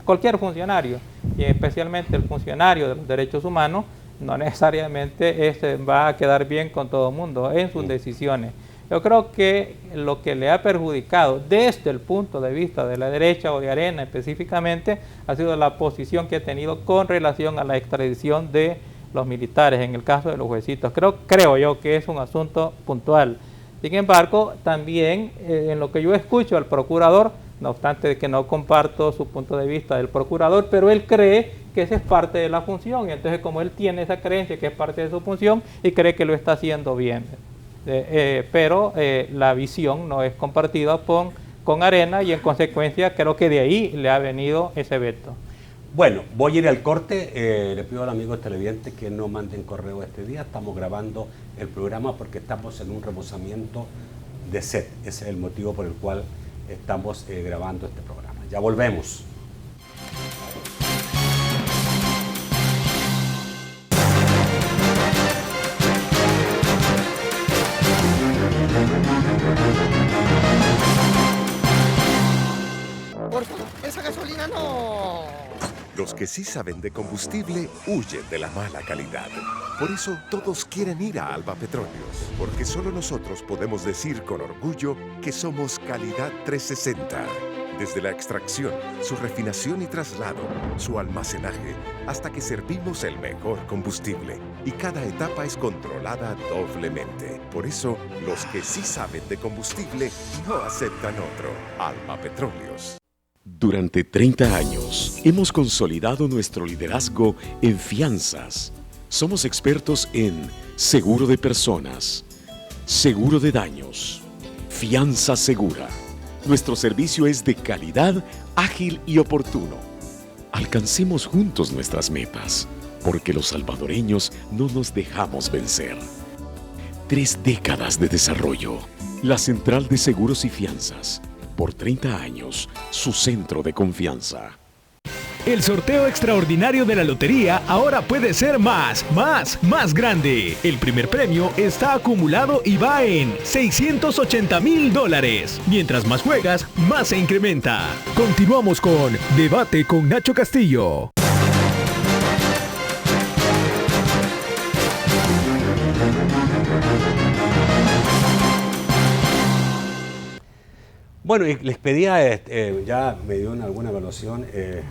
cualquier funcionario, y especialmente el funcionario de los derechos humanos, no necesariamente va a quedar bien con todo el mundo en sus decisiones. Yo creo que lo que le ha perjudicado desde el punto de vista de la derecha o de Arena específicamente ha sido la posición que ha tenido con relación a la extradición de los militares, en el caso de los juecitos. Creo yo que es un asunto puntual. Sin embargo, también en lo que yo escucho al procurador, no obstante que no comparto su punto de vista del procurador, pero él cree que esa es parte de la función, y entonces como él tiene esa creencia que es parte de su función y cree que lo está haciendo bien. Pero la visión no es compartida con Arena, y en consecuencia creo que de ahí le ha venido ese veto. Bueno, voy a ir al corte. Le pido al amigo televidente que no manden correo este día. Estamos grabando el programa porque estamos en un remozamiento de set. Ese es el motivo por el cual estamos grabando este programa. Ya volvemos. Por favor, esa gasolina no. Los que sí saben de combustible huyen de la mala calidad. Por eso todos quieren ir a Alba Petróleos, porque solo nosotros podemos decir con orgullo que somos calidad 360. Desde la extracción, su refinación y traslado, su almacenaje, hasta que servimos el mejor combustible. Y cada etapa es controlada doblemente. Por eso, los que sí saben de combustible no aceptan otro. Alba Petróleos. Durante 30 años hemos consolidado nuestro liderazgo en fianzas. Somos expertos en seguro de personas, seguro de daños, fianza segura. Nuestro servicio es de calidad, ágil y oportuno. Alcancemos juntos nuestras metas, porque los salvadoreños no nos dejamos vencer. 3 décadas de desarrollo. La Central de Seguros y Fianzas. Por 30 años, su centro de confianza. El sorteo extraordinario de la lotería ahora puede ser más grande. El primer premio está acumulado y va en $680,000. Mientras más juegas, más se incrementa. Continuamos con Debate con Nacho Castillo. Bueno, y les pedía, ya me dio alguna evaluación el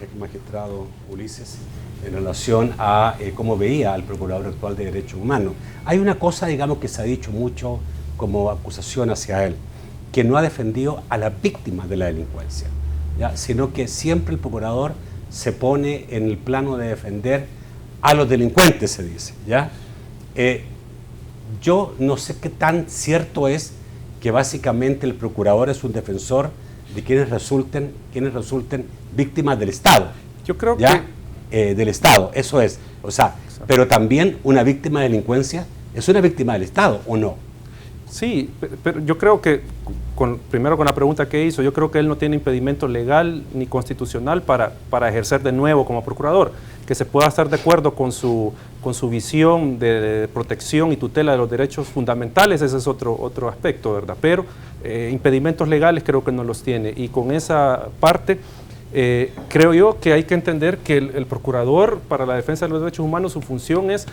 ex magistrado Ulises en relación a cómo veía al Procurador actual de Derechos Humanos. Hay una cosa, digamos, que se ha dicho mucho como acusación hacia él, que no ha defendido a las víctimas de la delincuencia, ¿ya? Sino que siempre el Procurador se pone en el plano de defender a los delincuentes, se dice, ¿ya? Yo no sé qué tan cierto es que básicamente el procurador es un defensor de quienes resulten víctimas del Estado. Yo creo que del Estado, eso es. O sea, pero también una víctima de delincuencia es una víctima del Estado, ¿o no? Sí, pero yo creo que, primero con la pregunta que hizo, yo creo que él no tiene impedimento legal ni constitucional para ejercer de nuevo como procurador. Que se pueda estar de acuerdo con su visión de protección y tutela de los derechos fundamentales, ese es otro aspecto, ¿verdad? Pero impedimentos legales creo que no los tiene. Y con esa parte, creo yo que hay que entender que el procurador para la defensa de los derechos humanos, su función es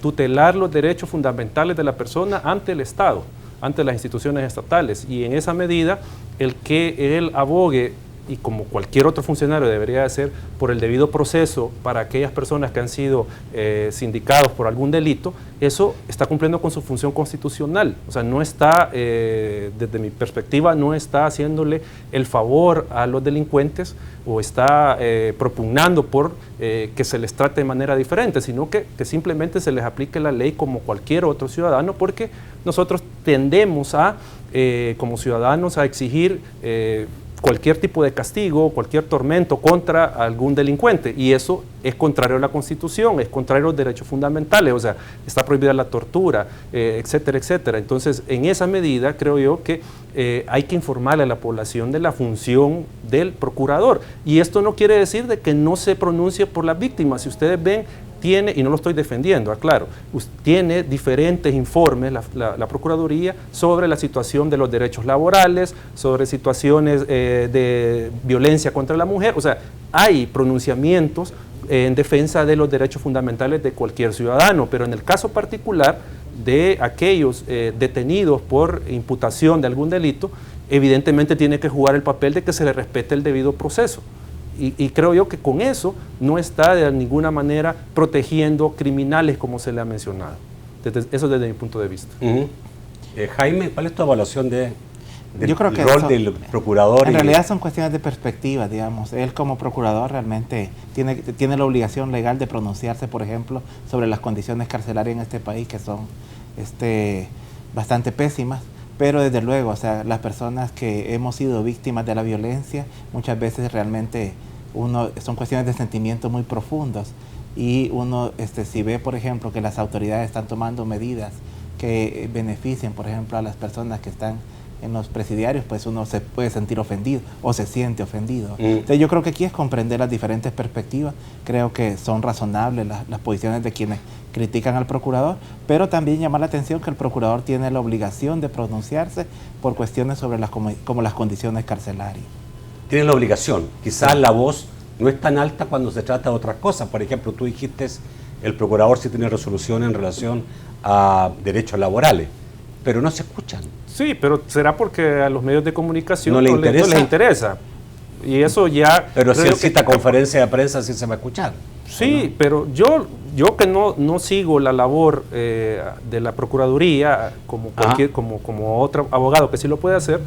tutelar los derechos fundamentales de la persona ante el Estado, ante las instituciones estatales. Y en esa medida, el que él abogue, y como cualquier otro funcionario debería hacer, por el debido proceso para aquellas personas que han sido sindicados por algún delito, eso está cumpliendo con su función constitucional. O sea, no está, desde mi perspectiva, no está haciéndole el favor a los delincuentes o está propugnando por que se les trate de manera diferente, sino que simplemente se les aplique la ley como cualquier otro ciudadano, porque nosotros tendemos como ciudadanos a exigir cualquier tipo de castigo, cualquier tormento contra algún delincuente, y eso es contrario a la Constitución, es contrario a los derechos fundamentales, o sea, está prohibida la tortura, etcétera, etcétera. Entonces, en esa medida, creo yo que hay que informarle a la población de la función del procurador, y esto no quiere decir de que no se pronuncie por las víctimas. Si ustedes ven, tiene, y no lo estoy defendiendo, aclaro, tiene diferentes informes la Procuraduría sobre la situación de los derechos laborales, sobre situaciones de violencia contra la mujer. O sea, hay pronunciamientos en defensa de los derechos fundamentales de cualquier ciudadano, pero en el caso particular de aquellos detenidos por imputación de algún delito, evidentemente tiene que jugar el papel de que se le respete el debido proceso. Y creo yo que con eso no está de ninguna manera protegiendo criminales como se le ha mencionado. Eso desde mi punto de vista. Jaime, ¿cuál es tu evaluación del rol del procurador? En realidad son cuestiones de perspectiva, digamos. Él como procurador realmente tiene la obligación legal de pronunciarse, por ejemplo, sobre las condiciones carcelarias en este país, que son bastante pésimas. Pero desde luego, o sea, las personas que hemos sido víctimas de la violencia, muchas veces realmente son cuestiones de sentimientos muy profundos, y uno si ve, por ejemplo, que las autoridades están tomando medidas que beneficien, por ejemplo, a las personas que están en los presidiarios, pues uno se puede sentir ofendido o se siente ofendido. Entonces yo creo que aquí es comprender las diferentes perspectivas. Creo que son razonables las posiciones de quienes critican al procurador, pero también llamar la atención que el procurador tiene la obligación de pronunciarse por cuestiones sobre como las condiciones carcelarias. Tiene la obligación. Quizás la voz no es tan alta cuando se trata de otras cosas. Por ejemplo, tú dijiste, el procurador sí tiene resolución en relación a derechos laborales, pero no se escuchan. Sí, pero será porque a los medios de comunicación no les interesa. Y eso ya... Pero si él cita conferencia de prensa, sí se va a escuchar. Sí, ¿no? Pero yo que no sigo la labor de la Procuraduría como otro abogado que sí lo puede hacer,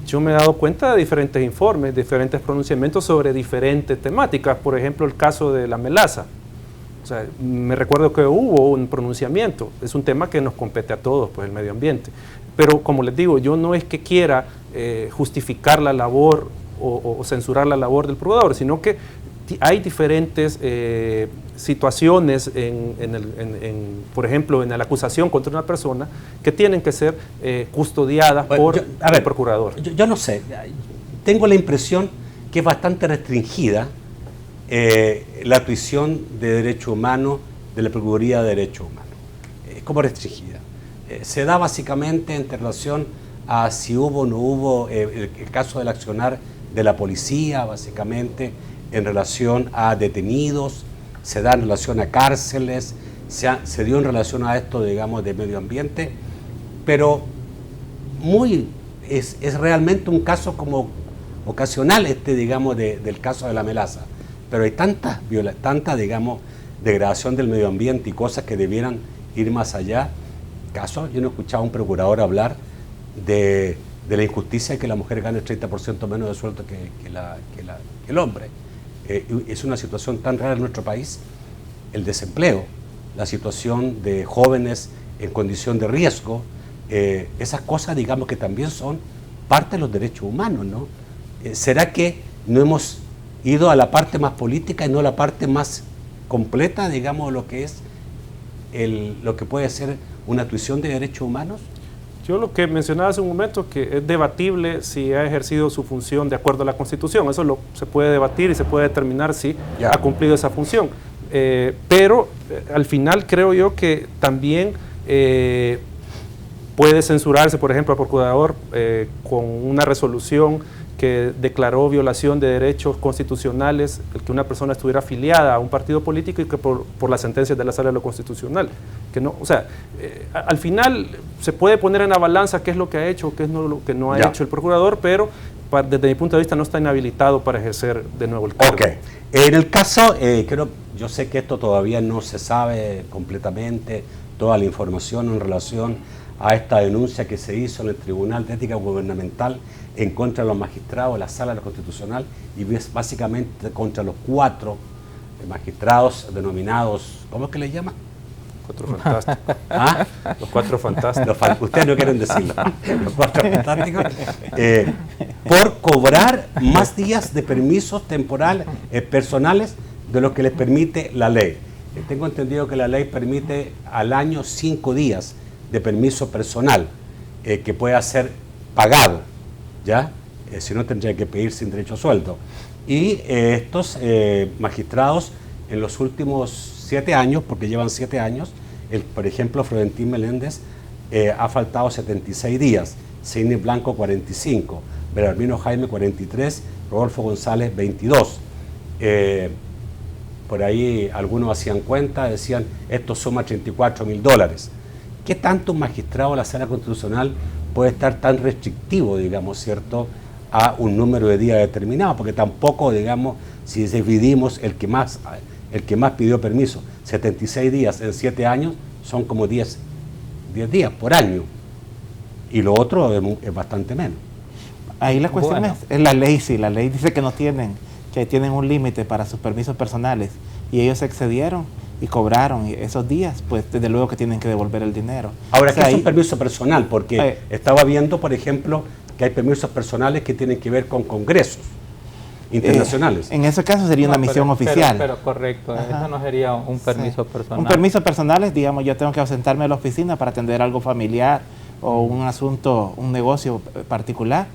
yo me he dado cuenta de diferentes informes, diferentes pronunciamientos sobre diferentes temáticas. Por ejemplo, el caso de la melaza. O sea, me recuerdo que hubo un pronunciamiento. Es un tema que nos compete a todos, pues el medio ambiente. Pero como les digo, yo no es que quiera justificar la labor o censurar la labor del procurador, sino que hay diferentes situaciones, por ejemplo, en la acusación contra una persona que tienen que ser custodiadas por el procurador. Yo no sé, tengo la impresión que es bastante restringida la tuición de derechos humanos de la Procuraduría de Derechos Humanos. Es como restringida. Se da básicamente en relación a si hubo o no hubo el caso del accionar de la policía, básicamente en relación a detenidos, se da en relación a cárceles, se dio en relación a esto, digamos, de medio ambiente, pero es realmente un caso como ocasional digamos, del caso de la melaza, pero hay tanta, digamos, degradación del medio ambiente y cosas que debieran ir más allá. Yo no he escuchado a un procurador hablar de la injusticia de que la mujer gane el 30% menos de sueldo que el hombre. Es una situación tan rara en nuestro país, el desempleo, la situación de jóvenes en condición de riesgo, esas cosas, digamos, que también son parte de los derechos humanos, ¿no? ¿Será que no hemos ido a la parte más política y no a la parte más completa, digamos, lo que es lo que puede ser una tuición de derechos humanos? Yo lo que mencionaba hace un momento, que es debatible si ha ejercido su función de acuerdo a la Constitución. Eso se puede debatir y se puede determinar si ha cumplido esa función. Pero al final creo yo que también puede censurarse, por ejemplo, al procurador con una resolución que declaró violación de derechos constitucionales el que una persona estuviera afiliada a un partido político y que por las sentencias de la Sala de lo Constitucional. Que no, o sea, al final se puede poner en la balanza qué es lo que ha hecho o qué es lo que no ha hecho el procurador, pero desde mi punto de vista no está inhabilitado para ejercer de nuevo el cargo. Okay. En el caso, yo sé que esto todavía no se sabe completamente, toda la información en relación a esta denuncia que se hizo en el Tribunal de Ética Gubernamental en contra de los magistrados de la Sala de lo Constitucional y básicamente contra los 4 magistrados denominados, ¿cómo es que les llaman? 4 fantásticos. ¿Ah? Los 4 fantásticos. Ustedes no quieren decirlo. Los 4 fantásticos. Por cobrar más días de permisos temporales personales de lo que les permite la ley. Tengo entendido que la ley permite al año 5 días de permiso personal que pueda ser pagado, ¿ya? Si no, tendría que pedir sin derecho a sueldo. Y estos magistrados en los últimos 7 años, porque llevan 7 años, por ejemplo, Florentín Meléndez ha faltado 76 días, Sidney Blanco 45, Bernardino Jaime 43, Rodolfo González 22. Por ahí algunos hacían cuenta, decían, esto suma $34.000. ¿Qué tanto un magistrado de la Sala Constitucional puede estar tan restrictivo, digamos, cierto, a un número de días determinado? Porque tampoco, digamos, si dividimos el que más pidió permiso, 76 días en 7 años, son como 10 días por año. Y lo otro es bastante menos. Ahí la cuestión es la ley, sí, la ley dice que que tienen un límite para sus permisos personales y ellos excedieron y cobraron esos días, pues desde luego que tienen que devolver el dinero. Ahora, ¿qué es un permiso personal? Porque estaba viendo, por ejemplo, que hay permisos personales que tienen que ver con congresos internacionales. En ese caso sería una misión oficial. Pero correcto, eso no sería un permiso personal. Un permiso personal es, digamos, yo tengo que ausentarme de la oficina para atender algo familiar o un asunto, un negocio particular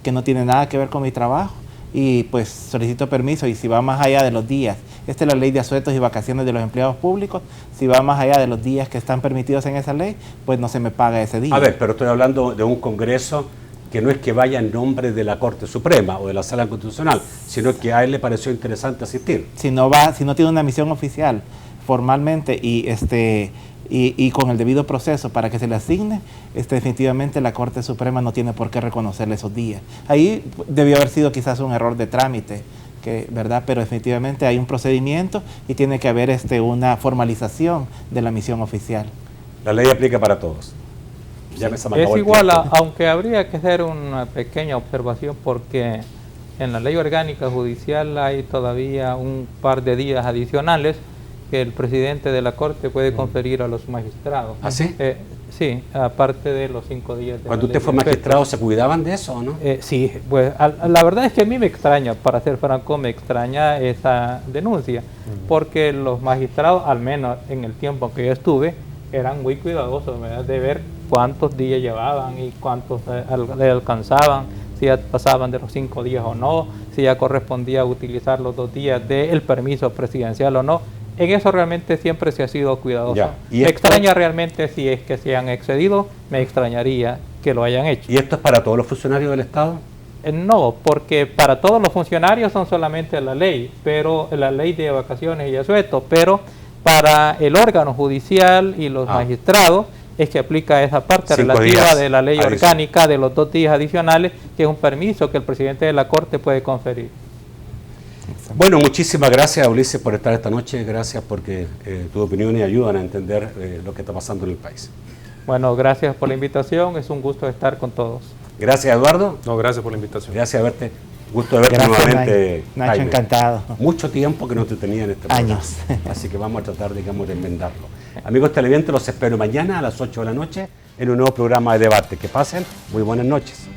que no tiene nada que ver con mi trabajo y pues solicito permiso y si va más allá de los días, esta es la ley de asuetos y vacaciones de los empleados públicos, si va más allá de los días que están permitidos en esa ley, pues no se me paga ese día. A ver, pero estoy hablando de un congreso que no es que vaya en nombre de la Corte Suprema o de la Sala Constitucional, sino que a él le pareció interesante asistir. Si no tiene una misión oficial formalmente y con el debido proceso para que se le asigne, definitivamente la Corte Suprema no tiene por qué reconocerle esos días. Ahí debió haber sido quizás un error de trámite, ¿verdad? Pero definitivamente hay un procedimiento y tiene que haber una formalización de la misión oficial. La ley aplica para todos. Es igual, aunque habría que hacer una pequeña observación porque en la ley orgánica judicial hay todavía un par de días adicionales que el presidente de la Corte puede conferir a los magistrados. ¿Ah, sí? Sí, aparte de los 5 días. Cuando usted fue magistrado, ¿se cuidaban de eso o no? Sí, pues la verdad es que a mí me extraña, para ser franco, me extraña esa denuncia, porque los magistrados, al menos en el tiempo que yo estuve, eran muy cuidadosos, ¿verdad?, de ver cuántos días llevaban y cuántos le alcanzaban, si ya pasaban de los 5 días o no, si ya correspondía utilizar los 2 días del permiso presidencial o no. En eso realmente siempre se ha sido cuidadoso. Me extraña realmente si es que se han excedido, me extrañaría que lo hayan hecho. ¿Y esto es para todos los funcionarios del Estado? No, porque para todos los funcionarios son solamente la ley, pero la ley de vacaciones y asueto, pero para el órgano judicial y los magistrados es que aplica esa parte relativa de la ley orgánica de los 2 días adicionales, que es un permiso que el presidente de la Corte puede conferir. Bueno, muchísimas gracias, Ulises, por estar esta noche. Gracias porque tus opiniones ayudan a entender lo que está pasando en el país. Bueno, gracias por la invitación. Es un gusto estar con todos. Gracias, Eduardo. No, gracias por la invitación. Gracias a verte. Gusto de verte nuevamente. Nacho, encantado. Mucho tiempo que no te tenía en este programa. Así que vamos a tratar, digamos, de enmendarlo. Amigos televidentes, los espero mañana a las 8 de la noche en un nuevo programa de debate. Que pasen muy buenas noches.